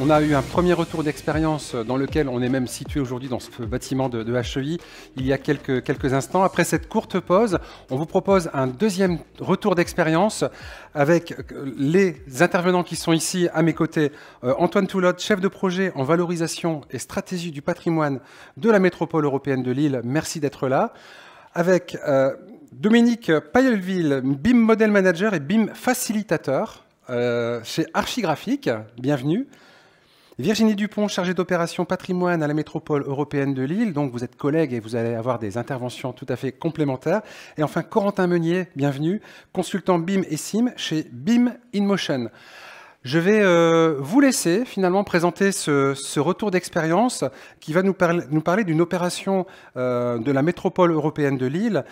On a eu un premier retour d'expérience dans lequel on est même situé aujourd'hui dans ce bâtiment de HEI il y a quelques instants. Après cette courte pause, on vous propose un deuxième retour d'expérience avec les intervenants qui sont ici à mes côtés. Antoine Toulotte, chef de projet en valorisation et stratégie du patrimoine de la métropole européenne de Lille. Merci d'être là. Avec Dominique Payelville, BIM Model Manager et BIM Facilitateur chez Archigraphique. Bienvenue. Virginie Dupont, chargée d'opération patrimoine à la métropole européenne de Lille. Donc vous êtes collègue et vous allez avoir des interventions tout à fait complémentaires. Et enfin, Corentin Meunier, bienvenue, consultant BIM et SIM chez BIM InMotion. Je vais vous laisser finalement présenter ce retour d'expérience qui va nous parler d'une opération de la métropole européenne de Lille,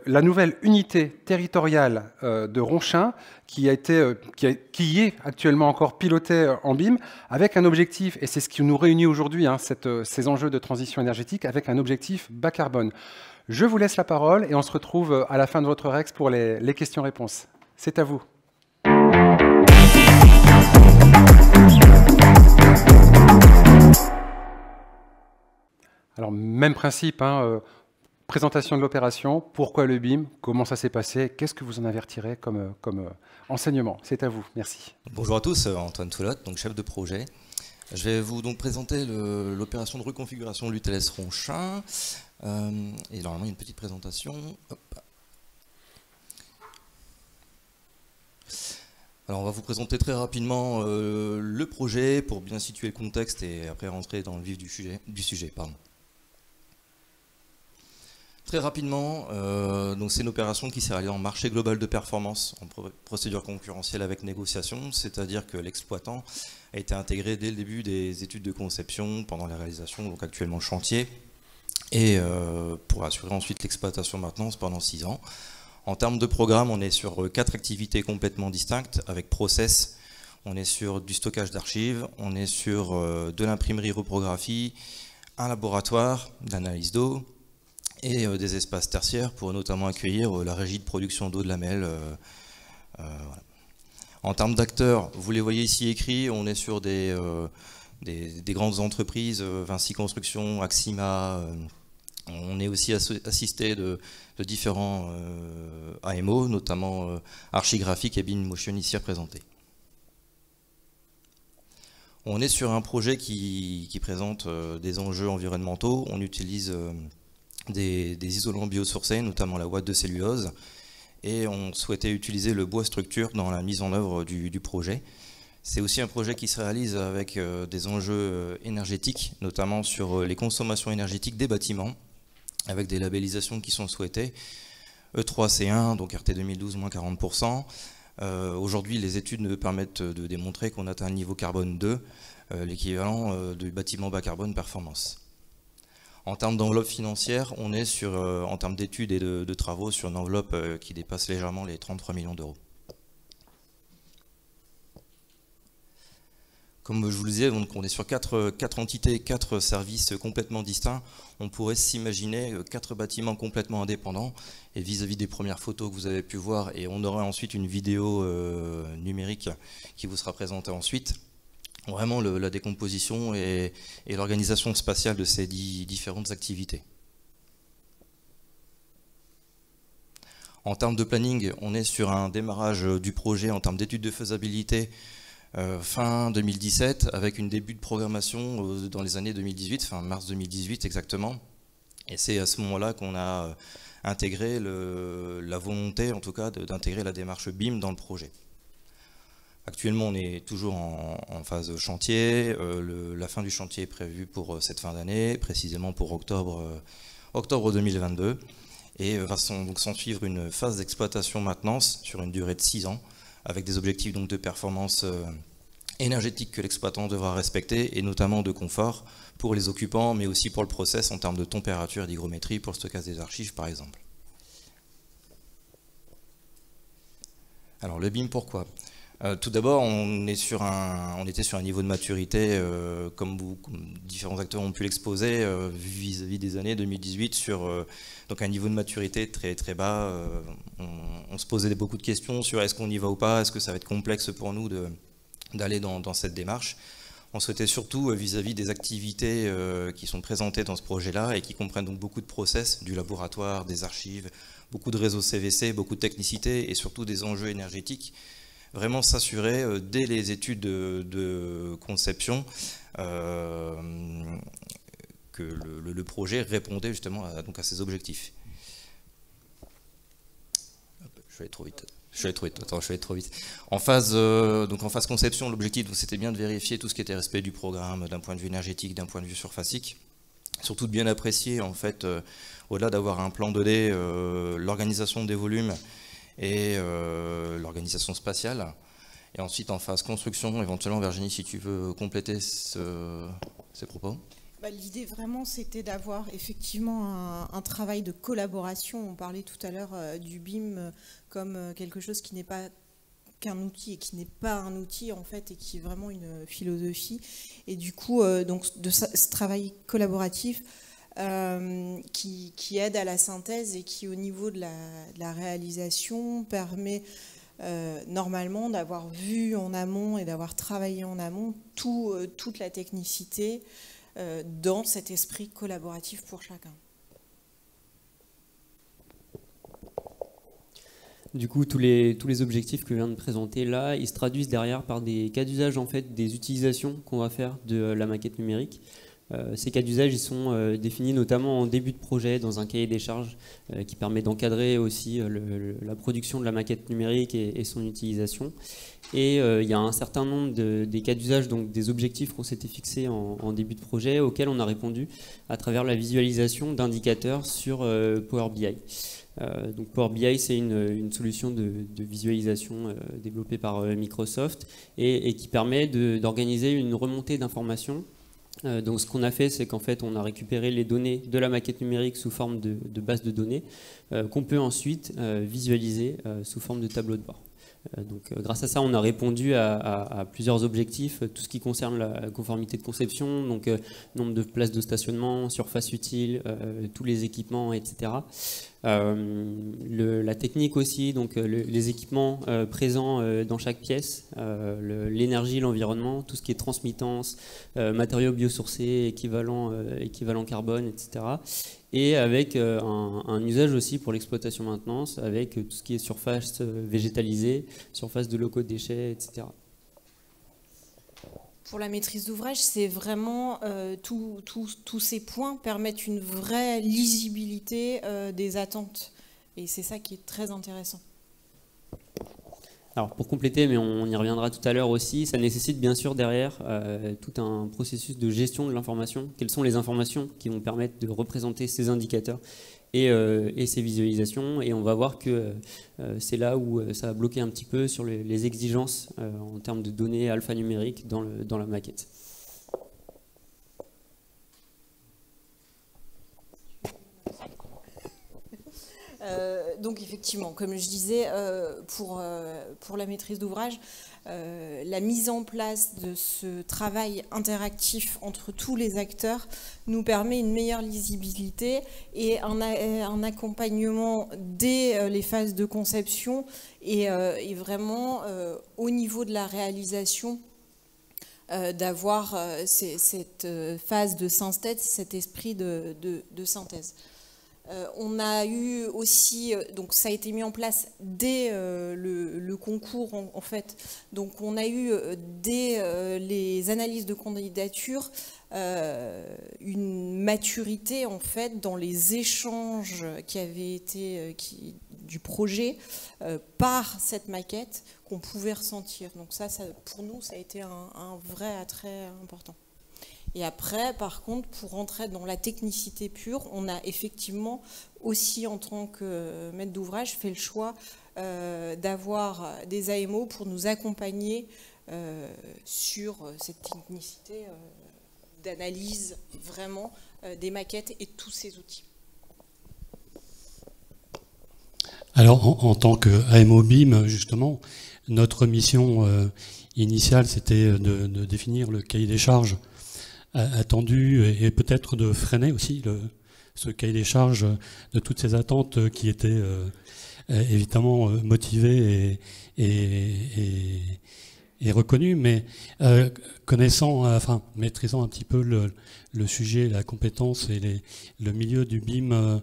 la nouvelle unité territoriale de Ronchin, qui est actuellement encore pilotée en BIM, avec un objectif, et c'est ce qui nous réunit aujourd'hui, hein, ces enjeux de transition énergétique, avec un objectif bas carbone. Je vous laisse la parole et on se retrouve à la fin de votre Rex pour les questions-réponses. C'est à vous. Alors, même principe, hein, présentation de l'opération, pourquoi le BIM, comment ça s'est passé, qu'est-ce que vous en avez retiré comme enseignement. C'est à vous, merci. Bonjour à tous, Antoine Toulotte, donc chef de projet. Je vais vous donc présenter l'opération de reconfiguration de l'UTLS Ronchin. Et normalement, il y a une petite présentation. Hop. Alors on va vous présenter très rapidement le projet pour bien situer le contexte et après rentrer dans le vif du sujet. Très rapidement, donc c'est une opération qui s'est réalisée en marché global de performance, en procédure concurrentielle avec négociation, c'est-à-dire que l'exploitant a été intégré dès le début des études de conception, pendant la réalisation, donc actuellement chantier, et pour assurer ensuite l'exploitation maintenance pendant 6 ans. En termes de programme, on est sur 4 activités complètement distinctes avec process. On est sur du stockage d'archives, on est sur de l'imprimerie reprographie, un laboratoire d'analyse d'eau et des espaces tertiaires pour notamment accueillir la régie de production d'eau de la MEL. Voilà. En termes d'acteurs, vous les voyez ici écrits, on est sur des grandes entreprises, Vinci Construction, Axima. On est aussi assisté de différents AMO, notamment Archigraphique et BIM Motion ici représentés. On est sur un projet qui présente des enjeux environnementaux. On utilise des isolants biosourcés, notamment la ouate de cellulose, et on souhaitait utiliser le bois structure dans la mise en œuvre du projet. C'est aussi un projet qui se réalise avec des enjeux énergétiques, notamment sur les consommations énergétiques des bâtiments, avec des labellisations qui sont souhaitées. E3C1, donc RT 2012, moins 40%. Aujourd'hui, les études nous permettent de démontrer qu'on atteint un niveau carbone 2, l'équivalent du bâtiment bas carbone performance. En termes d'enveloppe financière, on est sur, en termes d'études et de travaux, sur une enveloppe qui dépasse légèrement les 33 millions d'euros. Comme je vous le disais, donc on est sur 4 entités, 4 services complètement distincts. On pourrait s'imaginer 4 bâtiments complètement indépendants. Et vis-à-vis des premières photos que vous avez pu voir, et on aura ensuite une vidéo numérique qui vous sera présentée ensuite, vraiment la décomposition et l'organisation spatiale de ces différentes activités. En termes de planning, on est sur un démarrage du projet en termes d'études de faisabilité fin 2017, avec une début de programmation dans les années 2018, fin mars 2018 exactement. Et c'est à ce moment-là qu'on a intégré la volonté, en tout cas, d'intégrer la démarche BIM dans le projet. Actuellement, on est toujours en phase chantier. La fin du chantier est prévue pour cette fin d'année, précisément pour octobre 2022. Et va donc s'en suivre une phase d'exploitation-maintenance sur une durée de 6 ans, avec des objectifs donc de performance énergétique que l'exploitant devra respecter, et notamment de confort pour les occupants, mais aussi pour le process en termes de température et d'hygrométrie pour le stockage des archives, par exemple. Alors le BIM, pourquoi ? Tout d'abord, on était sur un niveau de maturité, comme différents acteurs ont pu l'exposer, vis-à-vis des années 2018, sur donc un niveau de maturité très, très bas. On se posait beaucoup de questions sur est-ce qu'on y va ou pas, est-ce que ça va être complexe pour nous d'aller dans cette démarche. On souhaitait surtout, vis-à-vis des activités qui sont présentées dans ce projet-là et qui comprennent donc beaucoup de process, du laboratoire, des archives, beaucoup de réseaux CVC, beaucoup de technicité et surtout des enjeux énergétiques, vraiment s'assurer dès les études de conception que le projet répondait justement à ces objectifs. Je vais aller trop vite. Attends, je vais aller trop vite. En phase conception, l'objectif c'était bien de vérifier tout ce qui était respect du programme d'un point de vue énergétique, d'un point de vue surfacique. Surtout de bien apprécier, en fait, au-delà d'avoir un plan 2D, l'organisation des volumes et l'organisation spatiale. Et ensuite, en phase construction, éventuellement, Virginie, si tu veux compléter ces propos. L'idée vraiment, c'était d'avoir effectivement un travail de collaboration. On parlait tout à l'heure du BIM comme quelque chose qui n'est pas qu'un outil et qui n'est pas un outil en fait et qui est vraiment une philosophie. Et du coup, donc de ce travail collaboratif qui aide à la synthèse et qui, au niveau de la réalisation, permet normalement d'avoir vu en amont et d'avoir travaillé en amont toute la technicité dans cet esprit collaboratif pour chacun. Du coup, tous les objectifs que je viens de présenter là, ils se traduisent derrière par des cas d'usage, en fait, des utilisations qu'on va faire de la maquette numérique. Ces cas d'usage, ils sont définis notamment en début de projet dans un cahier des charges qui permet d'encadrer aussi la production de la maquette numérique et son utilisation. Et il y a un certain nombre des cas d'usage, donc des objectifs qu'on s'était fixés en début de projet, auxquels on a répondu à travers la visualisation d'indicateurs sur Power BI. Donc Power BI, c'est une solution de visualisation développée par Microsoft et qui permet d'organiser une remontée d'informations. Donc ce qu'on a fait, c'est qu'en fait on a récupéré les données de la maquette numérique sous forme de base de données qu'on peut ensuite visualiser sous forme de tableau de bord. Donc grâce à ça, on a répondu à plusieurs objectifs, tout ce qui concerne la conformité de conception, donc nombre de places de stationnement, surface utile, tous les équipements, etc. La technique aussi, donc les équipements présents dans chaque pièce, l'énergie, l'environnement, tout ce qui est transmittance, matériaux biosourcés, équivalent carbone, etc. Et avec un usage aussi pour l'exploitation maintenance, avec tout ce qui est surface végétalisée, surface de locaux de déchets, etc. Pour la maîtrise d'ouvrage, c'est vraiment tous ces points permettent une vraie lisibilité des attentes. Et c'est ça qui est très intéressant. Alors pour compléter, mais on y reviendra tout à l'heure aussi, ça nécessite bien sûr derrière tout un processus de gestion de l'information. Quelles sont les informations qui vont permettre de représenter ces indicateurs et ces visualisations, et on va voir que c'est là où ça va bloquer un petit peu sur les exigences en termes de données alphanumériques dans la maquette. Donc effectivement, comme je disais, pour la maîtrise d'ouvrage, la mise en place de ce travail interactif entre tous les acteurs nous permet une meilleure lisibilité et un accompagnement dès les phases de conception et vraiment au niveau de la réalisation d'avoir cette phase de synthèse, cet esprit de synthèse. On a eu aussi, donc ça a été mis en place dès le concours en fait, donc on a eu dès les analyses de candidature une maturité en fait dans les échanges qui avaient été du projet par cette maquette qu'on pouvait ressentir. Donc ça pour nous ça a été un vrai attrait important. Et après, par contre, pour rentrer dans la technicité pure, on a effectivement aussi, en tant que maître d'ouvrage, fait le choix d'avoir des AMO pour nous accompagner sur cette technicité d'analyse vraiment des maquettes et tous ces outils. Alors, en tant que AMO BIM, justement, notre mission initiale, c'était de définir le cahier des charges attendu et peut-être de freiner aussi ce cahier des charges de toutes ces attentes qui étaient évidemment motivées est reconnu, mais maîtrisant un petit peu le sujet, la compétence et le milieu du BIM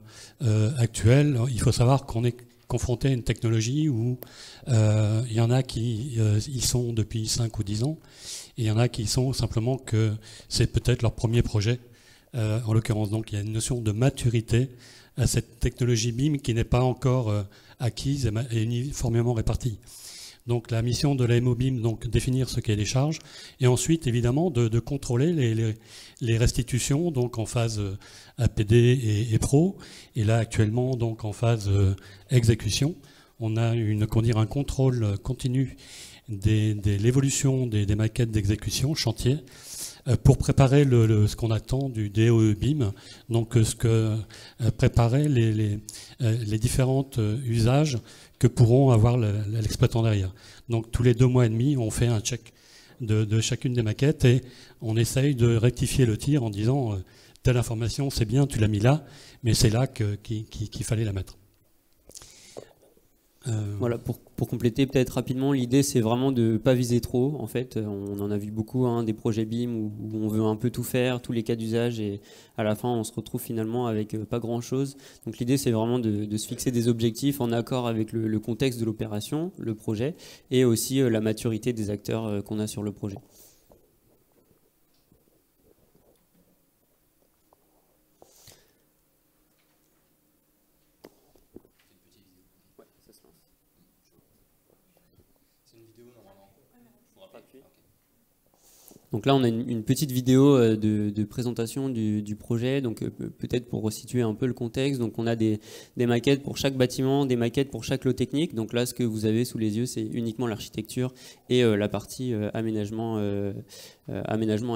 actuel, il faut savoir qu'on est confronté à une technologie où il y en a qui y sont depuis 5 ou 10 ans, et il y en a qui sont simplement que c'est peut-être leur premier projet, en l'occurrence. Donc il y a une notion de maturité à cette technologie BIM qui n'est pas encore acquise et uniformément répartie. Donc la mission de la MOBIM, donc définir ce qu'est les charges, et ensuite évidemment de contrôler les restitutions, donc en phase APD et Pro, et là actuellement donc en phase exécution. On a un contrôle continu de l'évolution des maquettes d'exécution, chantier, pour préparer ce qu'on attend du DOE BIM, donc préparer les différents usages que pourront avoir l'exploitant derrière. Donc tous les 2 mois et demi, on fait un check de chacune des maquettes et on essaye de rectifier le tir en disant telle information c'est bien, tu l'as mis là, mais c'est là qu'il fallait la mettre. Voilà, pour compléter peut-être rapidement, l'idée c'est vraiment de ne pas viser trop. En fait, on en a vu beaucoup, des projets BIM où on veut un peu tout faire, tous les cas d'usage, et à la fin on se retrouve finalement avec pas grand-chose. Donc l'idée c'est vraiment de se fixer des objectifs en accord avec le contexte de l'opération, le projet, et aussi la maturité des acteurs qu'on a sur le projet. Donc là, on a une petite vidéo de présentation du projet, donc peut-être pour resituer un peu le contexte. Donc on a des maquettes pour chaque bâtiment, des maquettes pour chaque lot technique. Donc là, ce que vous avez sous les yeux, c'est uniquement l'architecture et la partie aménagement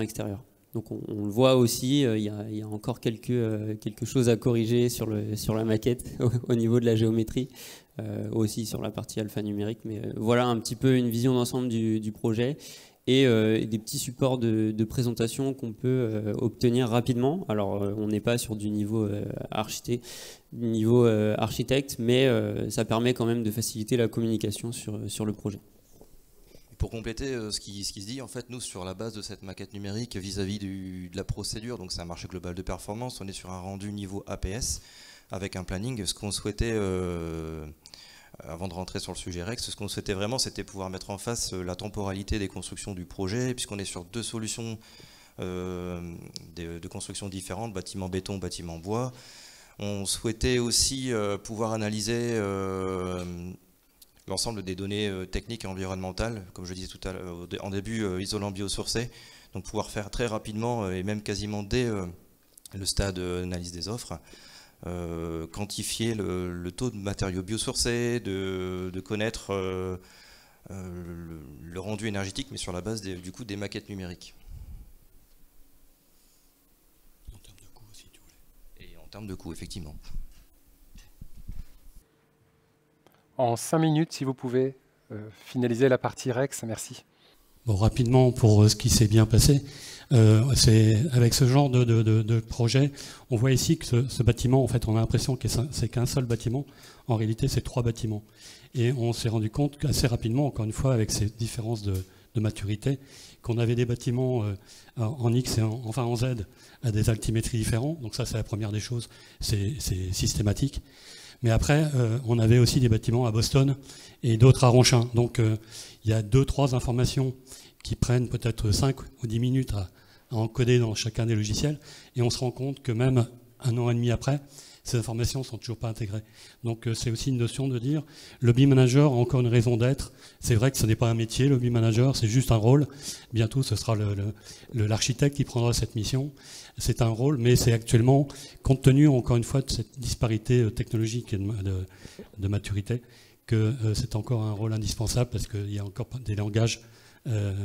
extérieur. Donc on le voit aussi, il y a encore quelque chose à corriger sur la maquette au niveau de la géométrie, aussi sur la partie alphanumérique. Mais voilà un petit peu une vision d'ensemble du projet. Et des petits supports de présentation qu'on peut obtenir rapidement. Alors, on n'est pas sur du niveau architecte, mais ça permet quand même de faciliter la communication sur le projet. Pour compléter ce qui se dit, en fait, nous, sur la base de cette maquette numérique vis-à-vis de la procédure, donc c'est un marché global de performance, on est sur un rendu niveau APS avec un planning. Ce qu'on souhaitait... avant de rentrer sur le sujet REX, ce qu'on souhaitait vraiment, c'était pouvoir mettre en face la temporalité des constructions du projet, puisqu'on est sur 2 solutions de construction différentes, bâtiment béton, bâtiment bois. On souhaitait aussi pouvoir analyser l'ensemble des données techniques et environnementales, comme je disais tout à l'heure, en début, isolant biosourcé, donc pouvoir faire très rapidement, et même quasiment dès le stade d'analyse des offres, quantifier le taux de matériaux biosourcés, de connaître le rendu énergétique, mais sur la base du coup des maquettes numériques. En termes de coût aussi, tu voulais. Et en termes de coût, effectivement. En 5 minutes, si vous pouvez finaliser la partie REX, merci. Bon, rapidement, pour ce qui s'est bien passé, avec ce genre de projet, on voit ici que ce bâtiment, en fait, on a l'impression que c'est qu'un seul bâtiment. En réalité, c'est 3 bâtiments. Et on s'est rendu compte assez rapidement, encore une fois, avec ces différences de maturité, qu'on avait des bâtiments en X et en Z à des altimétries différents. Donc ça, c'est la première des choses. C'est systématique. Mais après, on avait aussi des bâtiments à Boston et d'autres à Ronchin. Donc il y a 2-3 informations qui prennent peut-être 5 ou 10 minutes à encoder dans chacun des logiciels. Et on se rend compte que même 1 an et demi après, ces informations ne sont toujours pas intégrées. Donc c'est aussi une notion de dire, le BIM Manager a encore une raison d'être. C'est vrai que ce n'est pas un métier, le BIM Manager, c'est juste un rôle. Bientôt, ce sera l'architecte qui prendra cette mission. C'est un rôle, mais c'est actuellement, compte tenu encore une fois de cette disparité technologique et de maturité, que c'est encore un rôle indispensable parce qu'il y a encore des langages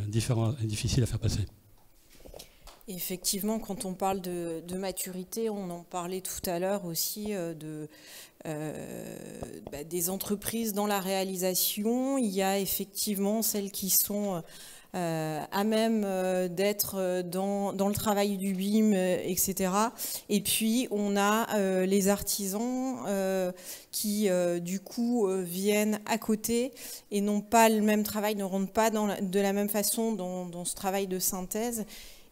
différents et difficiles à faire passer. Effectivement, quand on parle de maturité, on en parlait tout à l'heure aussi des entreprises dans la réalisation. Il y a effectivement celles qui sont à même d'être dans le travail du BIM, etc. Et puis on a les artisans qui du coup viennent à côté et n'ont pas le même travail, ne rentrent pas de la même façon dans ce travail de synthèse,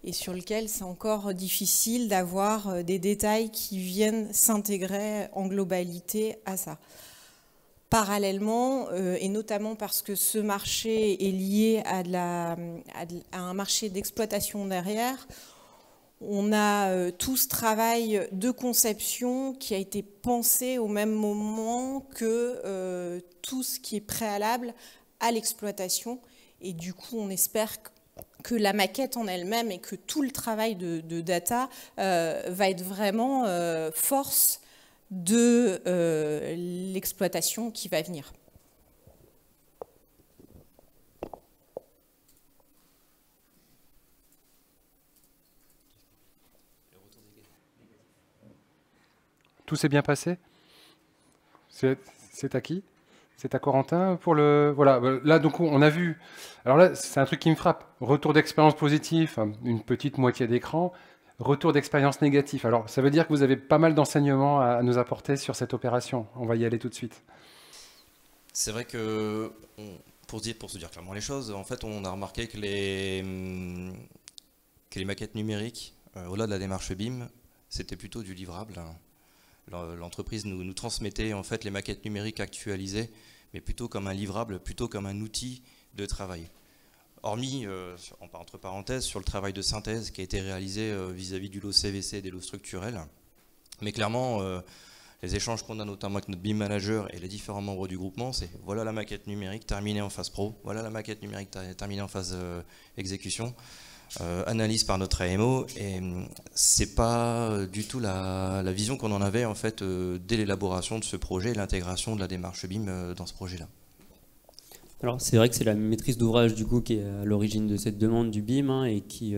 et sur lequel c'est encore difficile d'avoir des détails qui viennent s'intégrer en globalité à ça. Parallèlement, et notamment parce que ce marché est lié à un marché d'exploitation derrière, on a tout ce travail de conception qui a été pensé au même moment que tout ce qui est préalable à l'exploitation. Et du coup, on espère que la maquette en elle-même et que tout le travail de data va être vraiment force de l'exploitation qui va venir. Tout s'est bien passé? C'est à qui? C'est à Corentin pour le... Voilà, là, donc on a vu... Alors là, c'est un truc qui me frappe. Retour d'expérience positif, une petite moitié d'écran. Retour d'expérience négatif. Alors, ça veut dire que vous avez pas mal d'enseignements à nous apporter sur cette opération. On va y aller tout de suite. C'est vrai que, pour se dire clairement les choses, en fait, on a remarqué que les maquettes numériques, au-delà de la démarche BIM, c'était plutôt du livrable. L'entreprise nous transmettait en fait les maquettes numériques actualisées, mais plutôt comme un livrable, plutôt comme un outil de travail. Hormis, entre parenthèses, sur le travail de synthèse qui a été réalisé vis-à-vis du lot CVC et des lots structurels. Mais clairement, les échanges qu'on a notamment avec notre BIM manager et les différents membres du groupement, c'est voilà la maquette numérique terminée en phase pro, voilà la maquette numérique terminée en phase exécution, analyse par notre AMO, et c'est pas du tout la vision qu'on en avait en fait dès l'élaboration de ce projet et l'intégration de la démarche BIM dans ce projet-là. Alors c'est vrai que c'est la maîtrise d'ouvrage du coup qui est à l'origine de cette demande du BIM et qui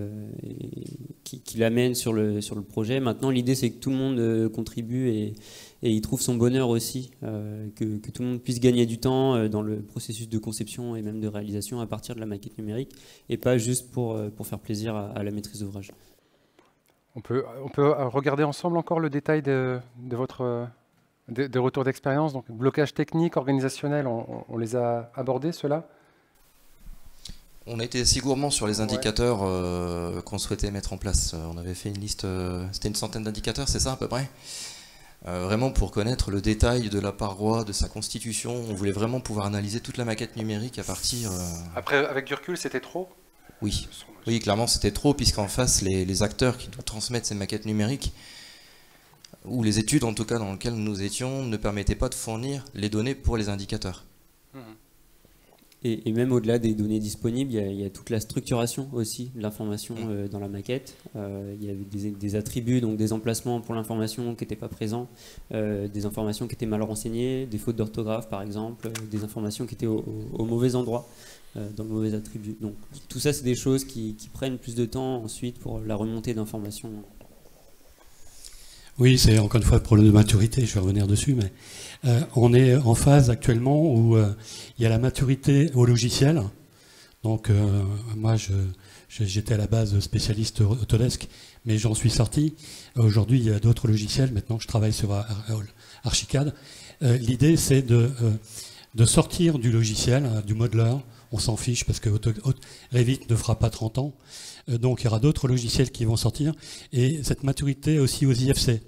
l'amène sur le projet. Maintenant l'idée c'est que tout le monde contribue et y trouve son bonheur aussi, que tout le monde puisse gagner du temps dans le processus de conception et même de réalisation à partir de la maquette numérique et pas juste pour faire plaisir à la maîtrise d'ouvrage. On peut regarder ensemble encore le détail de votre... Des retours d'expérience, donc blocage technique, organisationnel, on les a abordés, ceux-là? On a été assez gourmand sur les indicateurs qu'on souhaitait mettre en place. On avait fait une liste, c'était une centaine d'indicateurs, c'est ça à peu près? Vraiment pour connaître le détail de la paroi, de sa constitution. On voulait vraiment pouvoir analyser toute la maquette numérique à partir... Après, avec du recul, c'était trop? Oui, clairement c'était trop, puisqu'en face, les acteurs qui nous transmettent ces maquettes numériques, ou les études en tout cas dans lesquelles nous étions, ne permettaient pas de fournir les données pour les indicateurs. Et même au-delà des données disponibles, il y a toute la structuration aussi de l'information dans la maquette. Il y avait des attributs, donc des emplacements pour l'information qui n'étaient pas présents, des informations qui étaient mal renseignées, des fautes d'orthographe par exemple, des informations qui étaient au mauvais endroit, dans le mauvais attribut. Donc tout ça c'est des choses qui prennent plus de temps ensuite pour la remontée d'informations. Oui, c'est encore une fois le problème de maturité, je vais revenir dessus, mais on est en phase actuellement où il y a la maturité au logiciel. Donc moi, j'étais à la base spécialiste Autodesk, mais j'en suis sorti. Aujourd'hui, il y a d'autres logiciels. Maintenant, je travaille sur Archicad. L'idée, c'est de sortir du logiciel, du modeler. On s'en fiche parce que Revit ne fera pas 30 ans. Donc il y aura d'autres logiciels qui vont sortir, et cette maturité aussi aux IFC.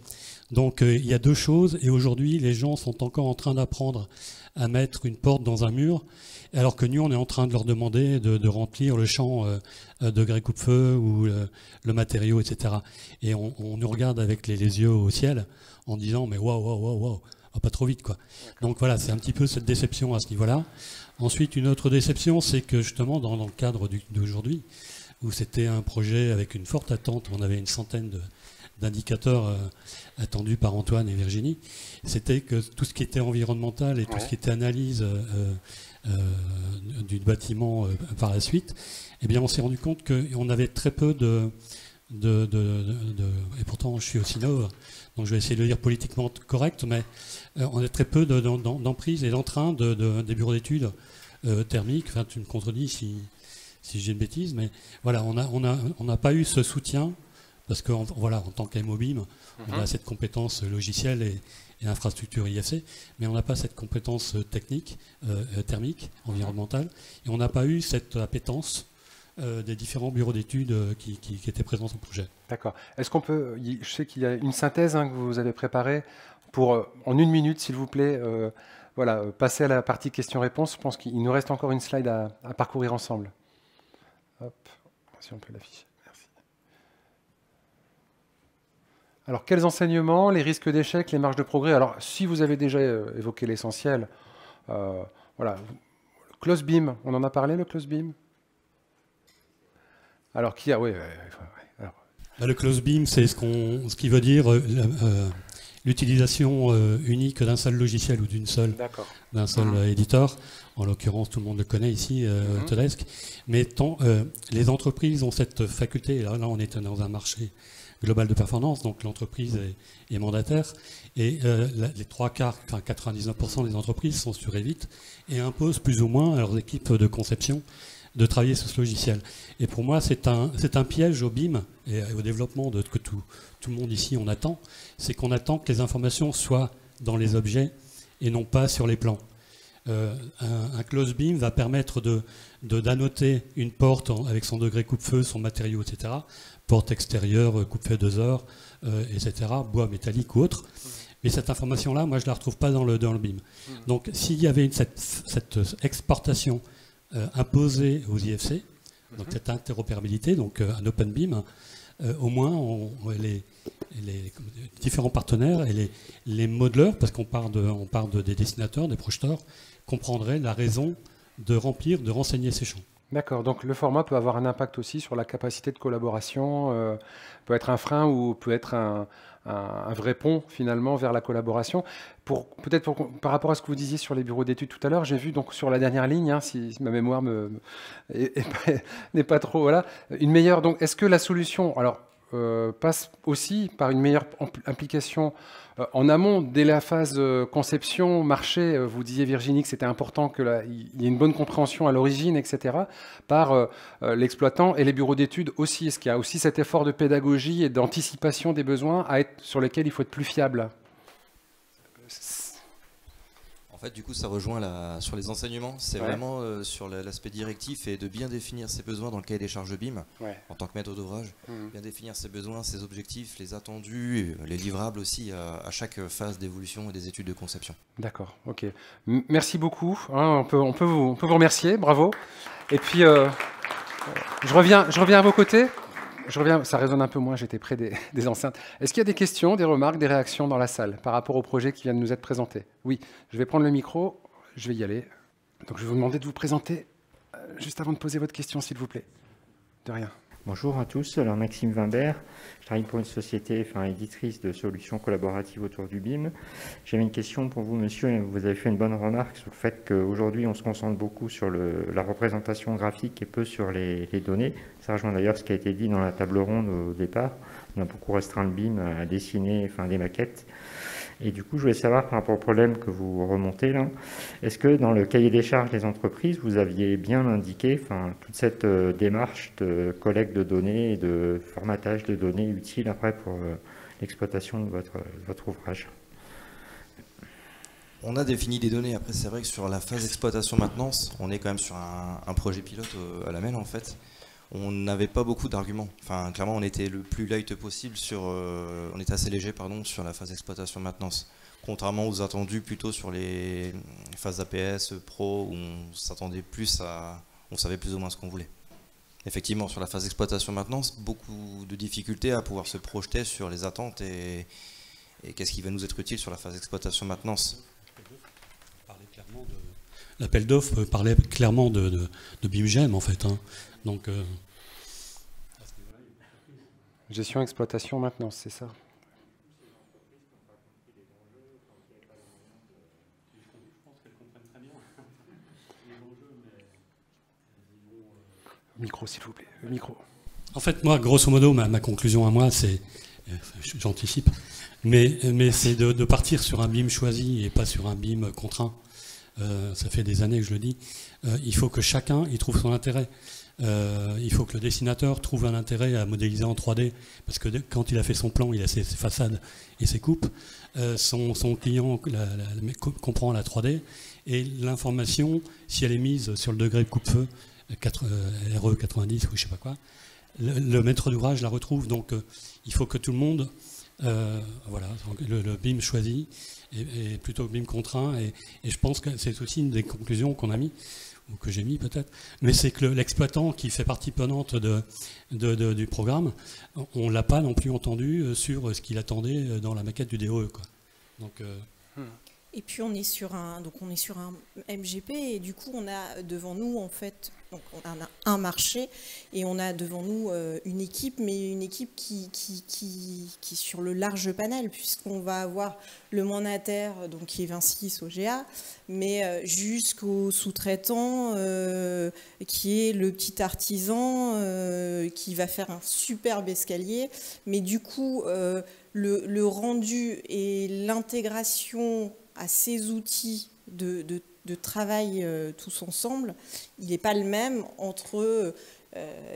Donc il y a deux choses, et aujourd'hui les gens sont encore en train d'apprendre à mettre une porte dans un mur, alors que nous on est en train de leur demander de remplir le champ degré coupe-feu ou le matériau, etc. Et on nous regarde avec les yeux au ciel en disant mais waouh, pas trop vite quoi. Donc voilà, c'est un petit peu cette déception à ce niveau-là. Ensuite, une autre déception, c'est que justement dans le cadre d'aujourd'hui, où c'était un projet avec une forte attente, on avait une centaine d'indicateurs attendus par Antoine et Virginie, c'était que tout ce qui était environnemental et tout ce qui était analyse du bâtiment par la suite, eh bien on s'est rendu compte qu'on avait très peu et pourtant je suis aussi noble, donc je vais essayer de le dire politiquement correct, mais on a très peu d'emprise et d'entrain des bureaux d'études thermiques. Enfin, tu me contredis si j'ai une bêtise, mais voilà, on n'a pas eu ce soutien, parce que voilà, en tant qu'AMOBIM, on a cette compétence logicielle et infrastructure IFC, mais on n'a pas cette compétence technique, thermique, environnementale, et on n'a pas eu cette appétence des différents bureaux d'études qui étaient présents au projet. D'accord. Est-ce qu'on peut, je sais qu'il y a une synthèse que vous avez préparée pour, en 1 minute, s'il vous plaît, voilà, passer à la partie questions-réponses. Je pense qu'il nous reste encore une slide à parcourir ensemble. Hop, si on peut l'afficher. Merci. Alors, quels enseignements, les risques d'échec, les marges de progrès? Alors, si vous avez déjà évoqué l'essentiel, voilà. Close beam, on en a parlé, le close beam? Alors, qui a... Oui, alors. Le close beam, c'est ce qui veut dire l'utilisation unique d'un seul logiciel ou d'un seul éditeur. En l'occurrence, tout le monde le connaît ici, Autodesk. Mais les entreprises ont cette faculté, là on est dans un marché global de performance, donc l'entreprise est mandataire, et les 3/4, enfin 99% des entreprises sont sur Revit et imposent plus ou moins à leurs équipes de conception de travailler sur ce logiciel. Et pour moi, c'est un piège au BIM et au développement que tout le monde ici on attend, c'est qu'on attend que les informations soient dans les objets et non pas sur les plans. Un close beam va permettre d'annoter une porte avec son degré coupe-feu, son matériau, etc. Porte extérieure, coupe-feu 2 heures, etc. Bois métallique ou autre. Mais cette information-là, moi, je ne la retrouve pas dans le BIM. Donc, s'il y avait cette exportation imposée aux IFC, donc cette interopérabilité, donc un open BIM, au moins, les différents partenaires et les modeleurs, parce qu'on parle des dessinateurs, des projeteurs, comprendraient la raison de remplir, de renseigner ces champs. D'accord, donc le format peut avoir un impact aussi sur la capacité de collaboration, peut être un frein ou peut être un vrai pont finalement vers la collaboration. Peut-être par rapport à ce que vous disiez sur les bureaux d'études tout à l'heure, j'ai vu donc sur la dernière ligne, si ma mémoire n'est pas trop, voilà, une meilleure. Donc est-ce que la solution passe aussi par une meilleure implication en amont, dès la phase conception, marché? Vous disiez, Virginie, que c'était important qu'il y ait une bonne compréhension à l'origine, etc., par l'exploitant et les bureaux d'études aussi. Est-ce qu'il y a aussi cet effort de pédagogie et d'anticipation des besoins sur lesquels il faut être plus fiable? En fait, du coup, ça rejoint sur les enseignements. C'est vraiment sur l'aspect directif et de bien définir ses besoins dans le cahier des charges BIM, en tant que maître d'ouvrage. Bien définir ses besoins, ses objectifs, les attendus, les livrables aussi à chaque phase d'évolution et des études de conception. D'accord, ok. Merci beaucoup. On peut vous remercier, bravo. Et puis, je reviens à vos côtés. Ça résonne un peu moins, j'étais près des enceintes. Est-ce qu'il y a des questions, des remarques, des réactions dans la salle par rapport au projet qui vient de nous être présenté? Oui, je vais prendre le micro, je vais y aller. Donc je vais vous demander de vous présenter juste avant de poser votre question, s'il vous plaît. De rien. Bonjour à tous, alors Maxime Wimbert, je travaille pour une société éditrice de solutions collaboratives autour du BIM. J'avais une question pour vous, monsieur. Vous avez fait une bonne remarque sur le fait qu'aujourd'hui on se concentre beaucoup sur la représentation graphique et peu sur les données. Ça rejoint d'ailleurs ce qui a été dit dans la table ronde au départ. On a beaucoup restreint le BIM à dessiner des maquettes. Et du coup, je voulais savoir par rapport au problème que vous remontez là, est-ce que dans le cahier des charges des entreprises, vous aviez bien indiqué toute cette démarche de collecte de données et de formatage de données utiles après pour l'exploitation de votre ouvrage? On a défini des données. Après, c'est vrai que sur la phase exploitation-maintenance, on est quand même sur un projet pilote à la MEL en fait. On n'avait pas beaucoup d'arguments. Enfin, clairement, on était le plus light possible on était assez léger, sur la phase exploitation-maintenance. Contrairement aux attendus plutôt sur les phases APS, Pro, où on s'attendait plus on savait plus ou moins ce qu'on voulait. Effectivement, sur la phase exploitation-maintenance, beaucoup de difficultés à pouvoir se projeter sur les attentes et qu'est-ce qui va nous être utile sur la phase exploitation-maintenance. L'appel d'offres parlait clairement de BIMGEM en fait. Donc, gestion, exploitation, maintenance, c'est ça. Micro, s'il vous plaît. Le micro. En fait, moi, grosso modo, ma conclusion à moi, c'est, j'anticipe, mais c'est de partir sur un BIM choisi et pas sur un BIM contraint. ça fait des années que je le dis, il faut que chacun y trouve son intérêt. Il faut que le dessinateur trouve un intérêt à modéliser en 3D, parce que quand il a fait son plan, il a ses façades et ses coupes. Son client comprend la 3D, et l'information, si elle est mise sur le degré de coupe-feu, RE 90 ou je sais pas quoi, le maître d'ouvrage la retrouve. Donc il faut que tout le monde, voilà, le BIM choisi est plutôt BIM contraint, et je pense que c'est aussi une des conclusions qu'on a mis, ou que j'ai mis peut-être, mais c'est que l'exploitant qui fait partie prenante du programme, on ne l'a pas non plus entendu sur ce qu'il attendait dans la maquette du DOE, quoi. Donc, et puis on est sur un MGP, et du coup on a devant nous en fait, donc on a un marché et on a devant nous une équipe, mais une équipe qui est sur le large panel, puisqu'on va avoir le mandataire, donc qui est Vinci Sogea, mais jusqu'au sous-traitant qui est le petit artisan qui va faire un superbe escalier, mais du coup le rendu et l'intégration à ces outils de travail tous ensemble, il n'est pas le même entre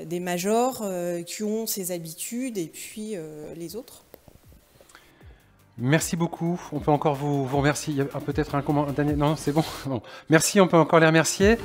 des majors qui ont ces habitudes et puis les autres. Merci beaucoup. On peut encore vous remercier. Il y a peut-être un dernier. Non, c'est bon. Bon. Merci, on peut encore les remercier.